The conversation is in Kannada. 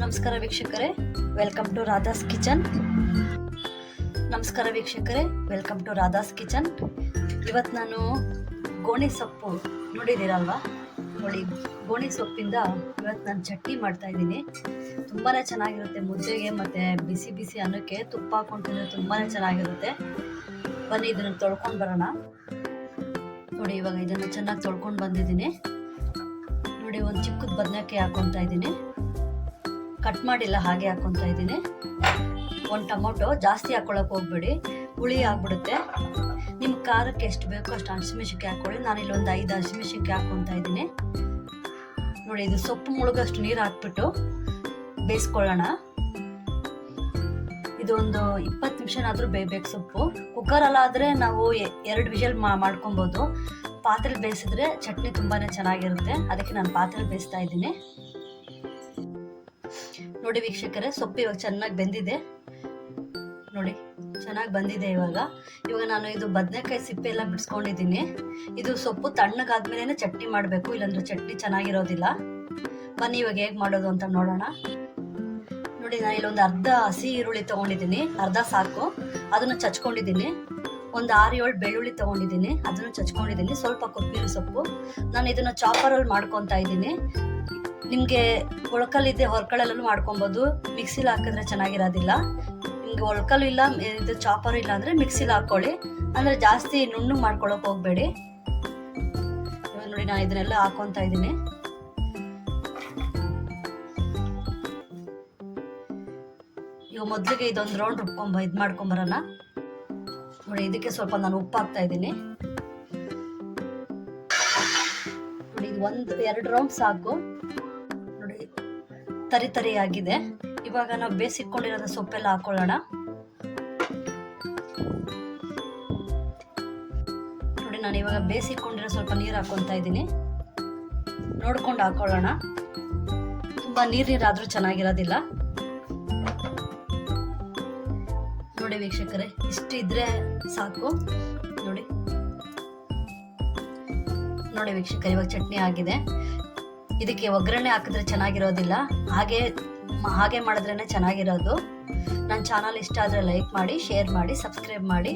ನಮಸ್ಕಾರ ವೀಕ್ಷಕರೇ, ವೆಲ್ಕಮ್ ಟು ರಾಧಾಸ್ ಕಿಚನ್. ಇವತ್ತು ನಾನು ಗೋಣಿ ಸೊಪ್ಪು ನೋಡಿದ್ದೀರಲ್ವಾ, ನೋಡಿ ಗೋಣಿ ಸೊಪ್ಪಿಂದ ಇವತ್ತು ನಾನು ಚಟ್ನಿ ಮಾಡ್ತಾ ಇದ್ದೀನಿ. ತುಂಬಾ ಚೆನ್ನಾಗಿರುತ್ತೆ, ಮುದ್ದೆಗೆ ಮತ್ತು ಬಿಸಿ ಬಿಸಿ ಅನ್ನಕ್ಕೆ ತುಪ್ಪ ಹಾಕೊಂಡು ತಿಂದರೆ ತುಂಬಾ ಚೆನ್ನಾಗಿರುತ್ತೆ. ಬನ್ನಿ ಇದನ್ನು ತೊಳ್ಕೊಂಡು ಬರೋಣ. ನೋಡಿ ಇವಾಗ ಇದನ್ನು ಚೆನ್ನಾಗಿ ತೊಳ್ಕೊಂಡು ಬಂದಿದ್ದೀನಿ. ನೋಡಿ ಒಂದು ಚಿಕ್ಕದ ಬದನೆಕಾಯಿ ಹಾಕ್ಕೊತಾ ಇದ್ದೀನಿ, ಕಟ್ ಮಾಡಿಲ್ಲ, ಹಾಗೆ ಹಾಕ್ಕೊತಾ ಇದ್ದೀನಿ. ಒಂದು ಟೊಮೊಟೊ, ಜಾಸ್ತಿ ಹಾಕ್ಕೊಳಕ್ಕೆ ಹೋಗ್ಬೇಡಿ, ಹುಳಿ ಆಗ್ಬಿಡುತ್ತೆ. ನಿಮ್ಮ ಖಾರಕ್ಕೆ ಎಷ್ಟು ಬೇಕೋ ಅಷ್ಟು ಹಸಿಮೆಣಸಿನ್ಕಾಯಿ ಹಾಕ್ಕೊಳ್ಳಿ. ನಾನಿಲ್ಲಿ ಒಂದು 5 ಹಸಿಮೆಣಸಿನ್ಕಾಯಿ ಹಾಕ್ಕೊತಾ ಇದ್ದೀನಿ. ನೋಡಿ ಇದು ಸೊಪ್ಪು ಮುಳುಗಷ್ಟು ನೀರು ಹಾಕ್ಬಿಟ್ಟು ಬೇಯಿಸ್ಕೊಳ್ಳೋಣ. ಇದು ಒಂದು 20 ನಿಮಿಷನಾದರೂ ಬೇಯಬೇಕು ಸೊಪ್ಪು. ಕುಕ್ಕರಲ್ಲಾದರೆ ನಾವು 2 ವಿಷಲ್ ಮಾಡ್ಕೊಬೋದು. ಪಾತ್ರೆಲಿ ಬೇಯಿಸಿದ್ರೆ ಚಟ್ನಿ ತುಂಬಾ ಚೆನ್ನಾಗಿರುತ್ತೆ, ಅದಕ್ಕೆ ನಾನು ಪಾತ್ರೆಲಿ ಬೇಯಿಸ್ತಾ ಇದ್ದೀನಿ. ನೋಡಿ ವೀಕ್ಷಕರೇ, ಸೊಪ್ಪು ಇವಾಗ ಚೆನ್ನಾಗಿ ಬೆಂದಿದೆ. ನೋಡಿ ಚೆನ್ನಾಗಿ ಬಂದಿದೆ. ಇವಾಗ ನಾನು ಇದು ಬದನೆಕಾಯಿ ಸಿಪ್ಪೆ ಎಲ್ಲ ಬಿಡಿಸ್ಕೊಂಡಿದ್ದೀನಿ. ಇದು ಸೊಪ್ಪು ತಣ್ಣಗಾದ್ಮೇಲೆ ಚಟ್ನಿ ಮಾಡಬೇಕು, ಇಲ್ಲಾಂದ್ರೆ ಚಟ್ನಿ ಚೆನ್ನಾಗಿರೋದಿಲ್ಲ. ಬನ್ನಿ ಇವಾಗ ಹೇಗೆ ಮಾಡೋದು ಅಂತ ನೋಡೋಣ. ನೋಡಿ ನಾನು ಇಲ್ಲೊಂದು ಅರ್ಧ ಹಸಿ ಈರುಳ್ಳಿ ತೊಗೊಂಡಿದ್ದೀನಿ, ಅರ್ಧ ಸಾಕು, ಅದನ್ನು ಚಚ್ಕೊಂಡಿದ್ದೀನಿ. ಒಂದು 6-7 ಬೆಳ್ಳುಳ್ಳಿ ತೊಗೊಂಡಿದ್ದೀನಿ, ಅದನ್ನು ಚಚ್ಕೊಂಡಿದ್ದೀನಿ. ಸ್ವಲ್ಪ ಕೊತ್ತಂಬರಿ ಸೊಪ್ಪು. ನಾನು ಇದನ್ನು ಚಾಪರಲ್ಲಿ ಮಾಡ್ಕೊತಾ ಇದ್ದೀನಿ. ನಿಮಗೆ ಒಳಕಲ್ಲಿದ್ದೆ ಹೊರಕಲ್ಲಲ್ಲೂ ಮಾಡ್ಕೊಬೋದು, ಮಿಕ್ಸಿಲಿ ಹಾಕಿದ್ರೆ ಚೆನ್ನಾಗಿರೋದಿಲ್ಲ. ನಿಮಗೆ ಒಳಕಲ್ಲು ಇಲ್ಲ, ಇದು ಚಾಪರ್ ಇಲ್ಲ ಅಂದರೆ ಮಿಕ್ಸಿಲಿ ಹಾಕ್ಕೊಳ್ಳಿ, ಅಂದರೆ ಜಾಸ್ತಿ ನುಣ್ಣಗೆ ಮಾಡ್ಕೊಳಕ್ಕೆ ಹೋಗಬೇಡಿ. ಇವಾಗ ನೋಡಿ ನಾನು ಇದನ್ನೆಲ್ಲ ಹಾಕ್ಕೊತಾ ಇದ್ದೀನಿ. ಈಗ ಮೊದಲಿಗೆ ಇದೊಂದು ರೌಂಡ್ ಮಾಡ್ಕೊಂಬರೋಣ. ನೋಡಿ ಇದಕ್ಕೆ ಸ್ವಲ್ಪ ನಾನು ಉಪ್ಪು ಹಾಕ್ತಾ ಇದ್ದೀನಿ. ನೋಡಿ ಇದು 1-2 ರೌಂಡ್ ಸಾಕು. ನೋಡಿ ತರಿ ಆಗಿದೆ. ಇವಾಗ ನಾವು ಬೇಯಿಸಿಕೊಂಡಿರೋದ ಸೊಪ್ಪೆಲ್ಲ ಹಾಕೊಳ್ಳೋಣ. ನೋಡಿ ನಾನು ಇವಾಗ ಬೇಯಿಸಿಕೊಂಡಿರೋ ಸ್ವಲ್ಪ ನೀರು ಹಾಕ್ಕೊತಾ ಇದ್ದೀನಿ. ನೋಡ್ಕೊಂಡು ಹಾಕೊಳ್ಳೋಣ, ತುಂಬ ನೀರಾದ್ರೂ ಚೆನ್ನಾಗಿರೋದಿಲ್ಲ. ನೋಡಿ ವೀಕ್ಷಕರೇ, ಇಷ್ಟು ಇದ್ರೆ ಸಾಕು. ನೋಡಿ ವೀಕ್ಷಕರೇ, ಇವಾಗ ಚಟ್ನಿ ಆಗಿದೆ. ಇದಕ್ಕೆ ಒಗ್ಗರಣೆ ಹಾಕಿದ್ರೆ ಚೆನ್ನಾಗಿರೋದಿಲ್ಲ, ಹಾಗೆ ಮಾಡಿದ್ರೇ ಚೆನ್ನಾಗಿರೋದು. ನನ್ನ ಚಾನಲ್ ಇಷ್ಟ ಆದರೆ ಲೈಕ್ ಮಾಡಿ, ಶೇರ್ ಮಾಡಿ, ಸಬ್ಸ್ಕ್ರೈಬ್ ಮಾಡಿ.